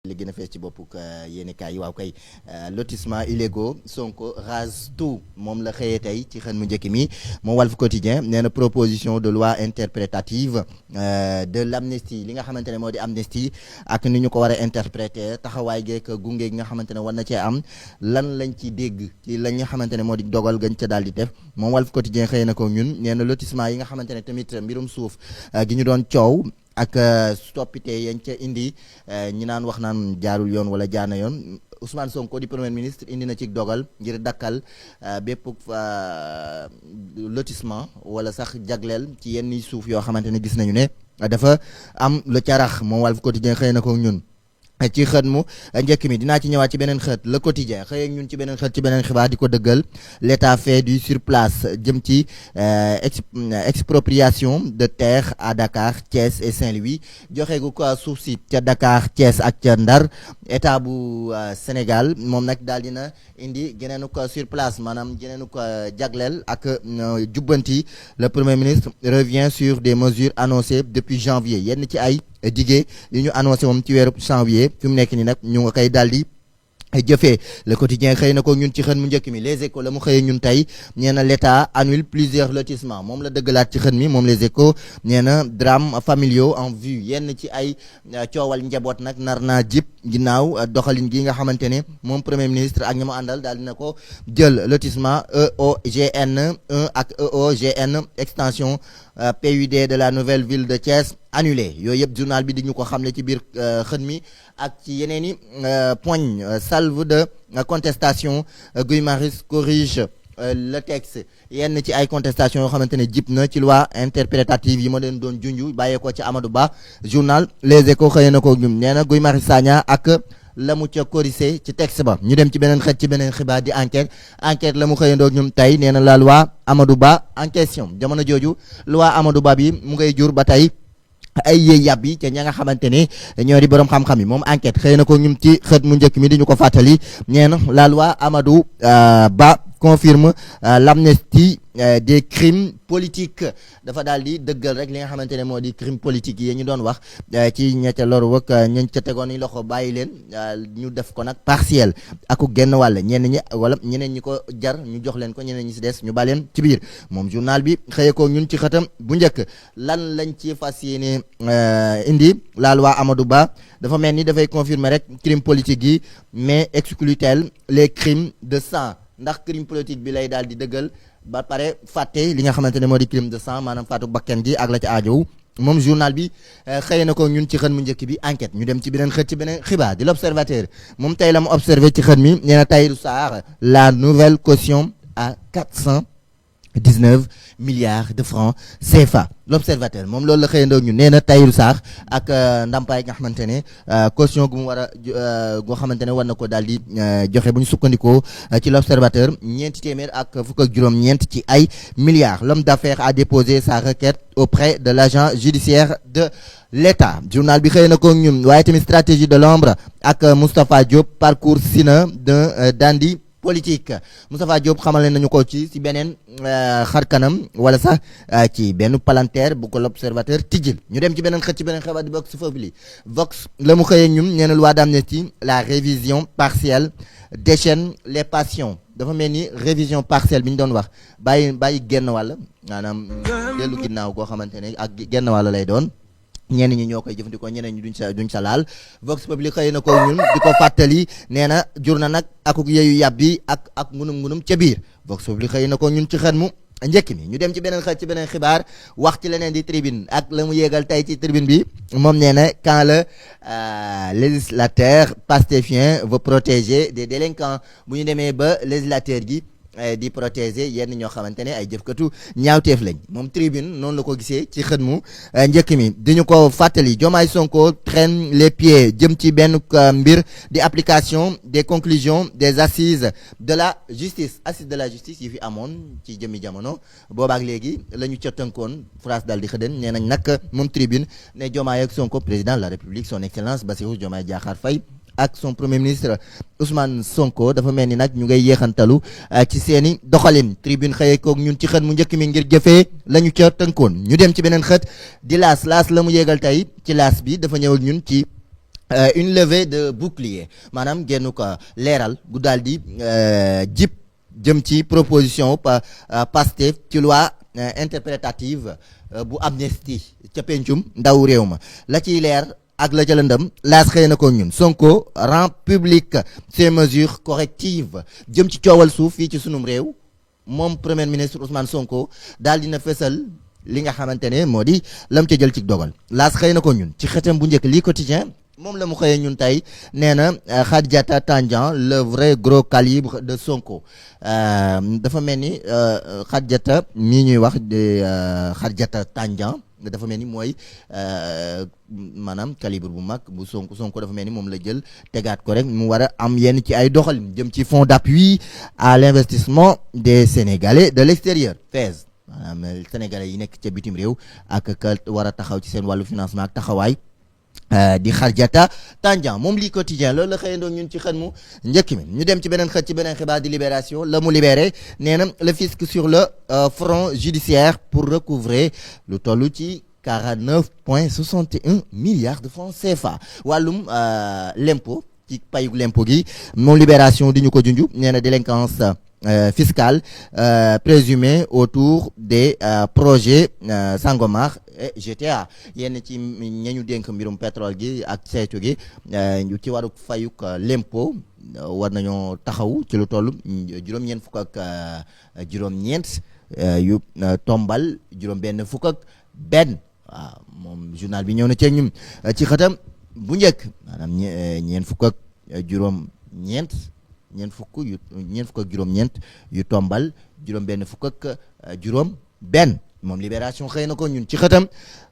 li gën a fees ci boppuk yéenekaay yi waaw kay lotissement illégaux Sonko rase tout moom la xëyee tey ci xën mu njëkk mi moom Walf Quotidien nee na proposition de loi interprétative de l'amnistie li nga xamante ne moo di amnistie ak ni ñu ko war a interpréter taxawaay geek gunge gi nga xamante ne war na cee am lan lañ ci dégg ci la nga xamante ne moo di dogal gañ ca daal di def moom Walf Quotidien xëyee na ko ñun nee na lotissement yi nga xamante ne tamit mbirum suuf gi ñu doon coow ak stoppite yañ ca indi ñi naan wax naan jaarul yoon wala jaar na yoon Ousmane Sonko di premier ministre indi na ci dogal ngir dakkal bépp lotissement wala sax jagleel ci yenn suuf yoo xamante ne gis nañu ne dafa am lu carax moom Walf Quotidien xëy na ko ñun ci xët mu njëkk mi dinaa ci ñëwaat ci beneen xët le quotidien xëy ak ñun ci beneen xët ci beneen xibaar di ko dëggal l'état fait du surplace jëm ci expropriation de terre à Dakar Thiès et Saint-Louis joxe gu ko suuf si ca Dakar Thiès ak ca Ndar état bu Sénégal moom nag daal dina indi geneenu ko surplace maanaam geneenu ko jagleel ak jubbanti le premier ministre revient sur des mesures annoncées depuis janvier yenn ci ay digee yi ñu annoncé moom ci weeru janvier fi mu nekk ni nag ñu nga koy daal di jëfee le quotidien xëy na ko ñun ci xën mu njëkk mi les échos la mu xëyee ñun tey nee na l'état annule plusieurs lotissements moom la dëggalaat ci xën mi moom les échos nee na drames familiaux en vue yenn ci ay coowal njaboot nag nar naa jip ginnaaw doxalin gi nga xamante ne moom premier ministre ak ñi mu àndal daal dina ko jël lotissement EOGN 1 ak EOGN extension PUD de la nouvelle ville de Thiès annulé yooyu yëpp journal bi di ñu ko xamle ci biir xën mi ak ci yeneen i poñ salve de contestation Guy Marius corrige le texte yenn ci ay contestation yoo xamante ne jip na ci loi interprétative yi ma leen doon junju bàyyeekoo ci Amadou Ba journal Les Échos xëy na ko ñum nee na Guy Marius Sagna ak la mu ca corrigé ci texte ba ñu dem ci beneen xët ci beneen xibaar di enquête la mu xëyandoo ñum tey nee na la loi Amadou Ba en question jamono jooju loi Amadou Ba bi mu ngay jur ba tey ay yéey yàbb yi ca ña nga xamante ne ñoo di borom xam-xam yi moom enquête xëy na ko ñum ci xët mu njëkk mi di ñu ko fàttali nee na la loi Amadou Ba confirme l'amnistie des crimes politiques dafa daal di dëggal rek li nga xamante ne moo di crime politique yi ñu doon wax ci ñette loru wak ñañ ca tegoon yi loxo bàyyi leen ñu def ko nag partiel aku genn wàll ñenn ñi wala ñeneen ñi ko jar ñu jox leen ko ñeneen ñi si des ñu baleen ci biir moom journal bi xëye ko ñun ci xëtam bu njëkk lan lañ ci fas yéene indi la loi Amadou Ba dafa mel ni dafay confirmer rek crime politique yi mais exclut-elle les crimes de sang ndax crime politique bi lay daal di dëggal ba pare fàtte li nga xamante ne moo di crime de sang maanaam faatu bakkan gi ak la ci aajow moom journal bi xëy na ko ñun ci xën mu njëkk bi enquête ñu dem ci beneen xët ci beneen xibaar di l'observateur moom tey la mu observé ci xën mi nee na Tahirou Sarr la nouvelle caution à 419 milliards de francs CFA l'observateur moom loolu la xëyandoo ñu nee na Tahirou Sarr ak ndàmpaay nga xamante ne caution gu mu war a goo xamante ne war na ko daal di joxe bu ñu sukkandikoo ci l'observateur ñeenti téeméer ak fukk ak juróom-ñeent ci ay milliards l'homme d'affaires a déposé sa requête auprès de l'agent judiciaire de l'État journal bi xëy na ko ñun waaye tamit stratégie de l'ombre ak Moustapha Diop parcours sina d'un dandy politique Moustapha Diop xamal nañu ko ci beneen xar kanam wala sax ci benn palanteer bu ko l'observateur tijjil ñu dem ci beneen xët ci beneen xabaar di Vox Populi Vox la mu xëyee ñum nee na loi d'amnistie la révision partielle déchaîne les passions dafa mel ni révision partielle bi ñu doon wax bàyyi genn wàll maanaam dellu ginnaaw koo xamante ne ak genn wàll lay doon ñenn ñi ñoo koy jëfandikoo ñeneen ñi duñ sa laal Vox Populi xëy na ko ñun di ko fàttali nee na jur na nag akuk yeeyu yàbbi ak ngunum ca biir Vox Populi xëy na ko ñun ci xët mu njëkk mi ñu dem ci beneen xët ci beneen xibaar wax ci leneen di tribune ak la mu yéegal tey ci tribune bi moom nee na quand le législateur pastéfien veut protéger des délinquants bu ñu demee ba législateur gi di protéger yenn ñoo xamante ne ay jëfkatu ñaawteef lañ moom tribune noonu la ko gisee ci xët mu njëkk mi diñu ko fàttali Diomaye Sonko traîne les pieds jëm ci benn mbir di application des conclusions des assises de la justice yi fi amoon ci jëmmi jamono boobaak léegi la ñu ca tënkoon France daal di xëdën nee nañ nag moom tribune ne Diomaye ak Sonko président de la République son excellence Bassirou Diomaye Diakhar Faye ak son premier ministre Ousmane Sonko dafa mel ni nag ñu ngay yéexantalu ci seeni doxalin tribune xëyee koog ñun ci xët mu njëkk mi ngir jëfee la ñu ca tënkoon ñu dem ci beneen xët di laas la mu yéegal tey ci laas bi dafa ñëw ak ñun ci une levée de bouclier maanaam génn ko leeral gu daal di jip jëm ci proposition Pastef ci loi interprétative bu amnistie ca pencum ndaw réew ma la ciy leer ak la ca lëndëm laas xëy na ko ñun Sonko rend public ces mesures correctives jëm ci coowal suuf fii ci sunum réew moom premier ministre Ousmane Sonko daal dina fësal li nga xamante ne moo di lam ca jël ci dogal laas xëy na ko ñun ci xëtam bu njëkk lii quotidien moom la mu xëyee ñun tey nee na Khadjata Tandian le vrai gros calibre de Sonko dafa mel ni Khadjata mii ñuy wax de Khadjata Tandian dafa mel ni mooy maanaam calibre bu mag bu Sonko dafa mel ni moom la jël tegaat ko rek mu war a am yenn ci ay doxalin jëm ci fonds d'appui à l'investissement des Sénégalais de l'extérieur FAISE maanaam Sénégalais yi nekk ca bitim réew ak ka war a taxaw ci seen wàllu financement ak taxawaay di Khadjata Tandian moom lii quotidien loolu la xëyandoo ñun ci xët mu njëkk mi ñu dem ci beneen xët ci beneen xibaar di Libération la mu libéré nee na le fisc sur le front judiciaire pour recouvrer lu toll ci 49,61 milliards de francs CFA wàllum l'impôt ci payug l'impôt gi moom Libération di ñu ko junj nee na délinquance fiscale présumée autour des projets Sangomar et GTA yenn ci ñañu dénk mbirum pétrole gi ak saytu gi ci waru fayuk l'impôt war nañoo taxaw ci lu toll juróom-ñeent fukk ak juróom-ñeent yu tombal juróom-benn fukk ak benn waaw moom journal bi ñëw na ci ñun ci xëtam bu njëkk maanaam ñeent fukk ak juróom-ñeent ñeent fukk ak juróom-ñeent yu tombal juróom-benn fukk ak juróom-benn moom Libération xëy na ko ñun ci xëtam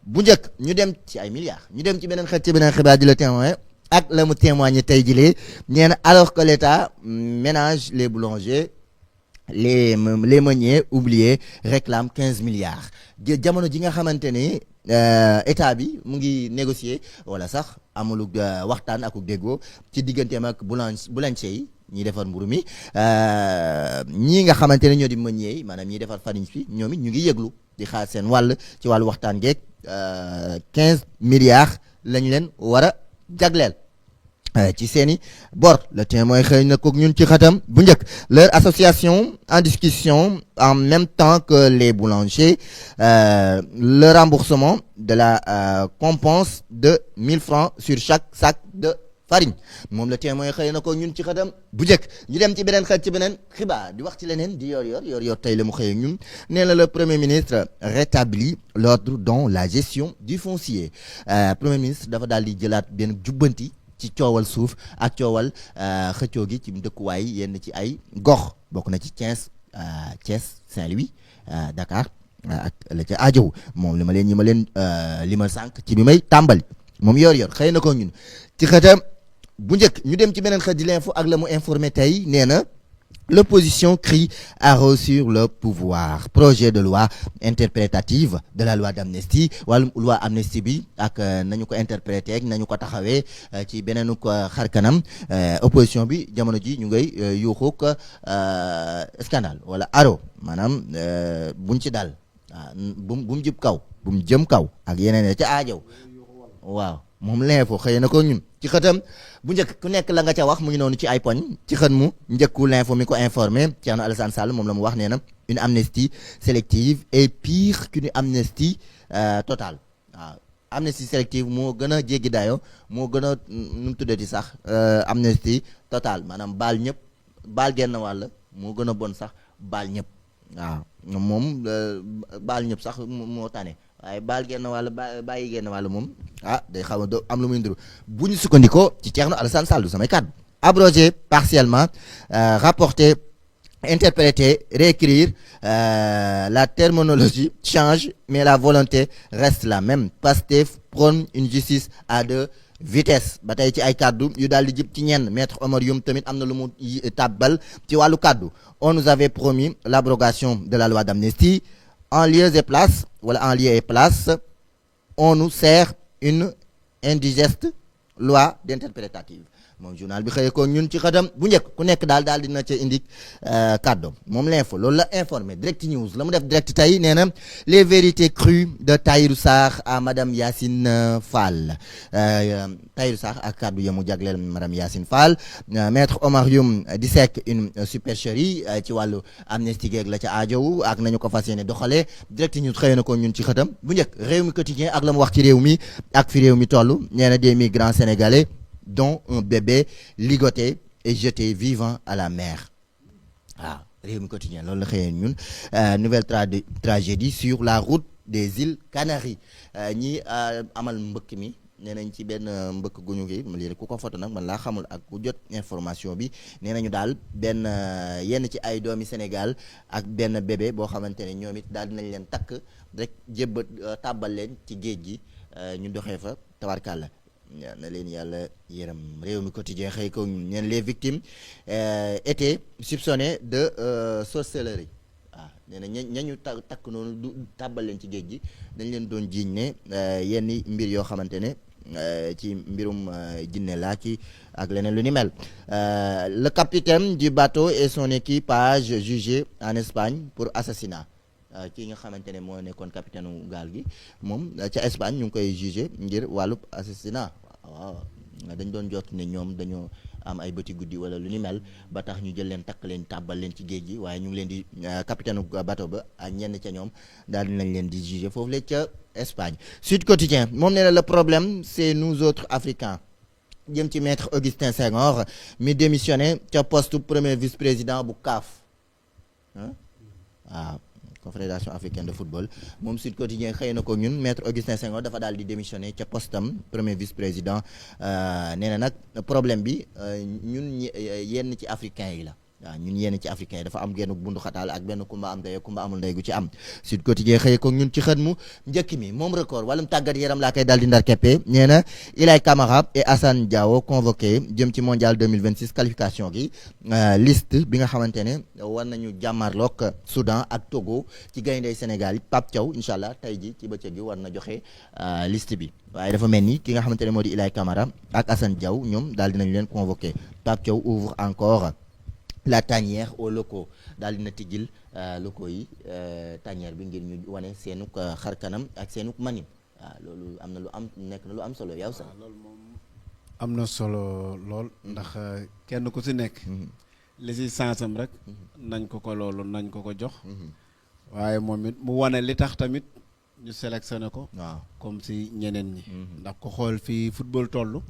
bu njëkk ñu dem ci ay milliards ñu dem ci beneen xët ci beneen xibaar di Le Témoin ak la mu témoigné tey jilee nee na alors que l'État ménage les boulangers les meuniers oubliés réclament 15 milliards jamono ji nga xamante ni état bi mu ngi négocier wala sax amulu waxtaan ak déggoo ci digganteem ak boulanger yi ñiy defar mburu mi ñii nga xamante ne ñoo di meunier yi maanaam ñiy defar farine bi ñoom it ñu ngi yëglu di xaar seen wàll ci wàllu waxtaan geeg 15 milliards lañ leen war a jagleel ci seeni bor. Le Témoin xëy na ko ñun ci xatam bu njëkk leur association en discussion en même temps que les boulangers le remboursement de la compense de 1000 francs sur chaque sac de farine moom Le Témoin xëy na ko ñun ci xatam bu njëkk ñu dem ci beneen xët ci beneen xibaar di wax ci leneen di yor tey la mu xëy ñun nee na le premier ministre rétablit l'ordre dans la gestion du foncier premier ministre dafa daal di jëlaat benn jubbanti ci coowal suuf ak coowal xëccoo gi ci dëkkuwaay yenn ci ay gox bokk na ci Thiès Saint-Louis Dakar ak la ca aajow moom li ma leen limal sànq ci bi may tàmbali moom yor xëy na ko ñun ci xëtam bu njëkk ñu dem ci beneen xët di l'info ak la mu informé tey nee na l'opposition crie haro sur le pouvoir projet de loi interprétative de la loi d'amnistie wàllum loi amnistie bi ak nañu ko interprété ak nañu ko taxawee ci beneenu ko xarkanam opposition bi jamono ji ñu ngay yuuxuk scandale wala haro maanaam buñ ci dal bu mu jëm kaw bu mu jëm kaw ak yeneen ca aajow waaw moom l'info xëy na ko ñun ci xëtam bu njëkk ku nekk la nga ca wax mu ngi noonu ci ay poñ ci xët mu njëkku l'info mi ko informé Thierno Alassane Sall moom la mu wax nee na une amnistie sélective est pire qu'une amnistie totale waaw amnistie sélective moo gën a jéggi dayo moo gën a nu mu tuddati sax amnistie totale maanaam baal ñëpp baal genn wàll moo gën a bon sax baal ñëpp waaw moom baal ñëpp sax moo tane waaye baal genn wàll bàyyi genn wàll moom day xaw a am lu muy ndiru bu ñu sukkandikoo ci Thierno Alassane Sall du samay kàddu abroger partiellement rapporter interpréter réécrire la terminologie change mais la volonté reste la même Pastef prône une justice à deux vitesses ba tey ci ay kàddu yu daal di jib ci ñenn maître Omar Youm tamit am na lu mu tàbbal ci wàllu kàddu on nous avait promis l'abrogation de la loi d'amnistie en lieu et place on nous sert une indigeste loi d'interprétative moom journal bi xëyee ko ñun ci xëtam bu njëkk ku nekk daal dina ca indi kàddoom moom l'info loolu la informé direct news la mu def direct tey nee na les vérités crues de Tahirou Sarr à madame Yacine Fall Tahirou Sarr ak kàddu ya mu jagleel madame Yacine Fall maître Omar Youm dissèque une supercherie ci wàllu amnistie geeg la ca aajowu ak nañu ko fas yéene doxalee direct news xëy na ko ñun ci xëtam bu njëkk réew mi quotidien ak la mu wax ci réew mi ak fi réew mi toll nee na des migrants sénégalais dont un bébé ligoté et jeté vivant à la mer waaw réew mi quotidien loolu la xëyee ñun nouvelle tragédie sur la route des îles Canaries ñi amal mbëkk mi nee nañ ci benn mbëkk guñu gi lii ku ko foto nag man laa xamul ak ku jot information bi nee nañu daal benn yenn ci ay doomi Sénégal ak benn bébé boo xamante ne ñoom it daal dinañ leen takk rek jébbat tàbbal leen ci géej gi ñu doxee fa tabarkàlla na leen yàlla yërëm réew mi quotidien xëy ko ñeen les victimes étaient soupçonnées de sorcellerie waaw nee na ñañu takk noonu du tàbbal leen ci géej gi dañ leen doon jiiñ ne yenn mbir yoo xamante ne ci mbirum jinne laa ci ak leneen lu ni mel le capitaine du bateau et son équipage jugé en Espagne pour assassinat kii nga xamante ne moo nekkoon capitaine u gaal gi moom ca Espagne ñu ngi koy jugé ngir wàllub assassinat waaw dañ doon jot ne ñoom dañoo am ay bëti guddi wala lu ni mel ba tax ñu jël leen takk leen tàbbal leen ci géej gi waaye ñu ngi leen di capitaine u bateau ba ak ñenn ca ñoom daal dinañ leen di jugé foofu la ca Espagne. Sud Quotidien moom nee na le problème c'est nous autres Africains jëm ci maître Augustin Senghor mi démissionné ca poste premier vice-président bu CAF waaw confédération africaine de football moom Sud Quotidien xëy na ko ñun maître Augustin Senghor dafa daal di démissionné ca postam premier vice-président nee na nag problème bi ñun yenn ci africains yi la waaw ñun yenn ci africains yi dafa am genn bundu xataal ak benn kumba am ndey kumba amul ndey gu ci am Sud Quotidien xëy ko ñun ci xët mu njëkk mi moom record wàllum tàggat yaram laa koy daal di ndar keppe nee na Ilay Camara et Assane Diao convoqué jëm ci mondial 2026 qualification gi liste bi nga xamante ne war nañu jàmmarloog Soudan ak Togo ci gayndey Sénégal yi Pape Thiaw incha allah tey ji ci bëccëg gi war na joxe liste bi waaye dafa mel ni ki nga xamante ne moo di Ilay Camara ak Assane Diao ñoom daal dinañ leen convoqué Pape Thiaw ouvre encore la tanière aux locaux daal dina tijjil locaux yi tanière bi ngir ñu wane seenuk xar kanam ak seenuk manim waaw loolu am na lu am nekk na lu am solo yow sax loolu moom am na solo lool ndax kenn ku si nekk li si sansam rek nañ ko jox waaye moom it mu wane li tax tamit ñu sélectionné ko waaw comme si ñeneen ñi ndax ko xool fii football toll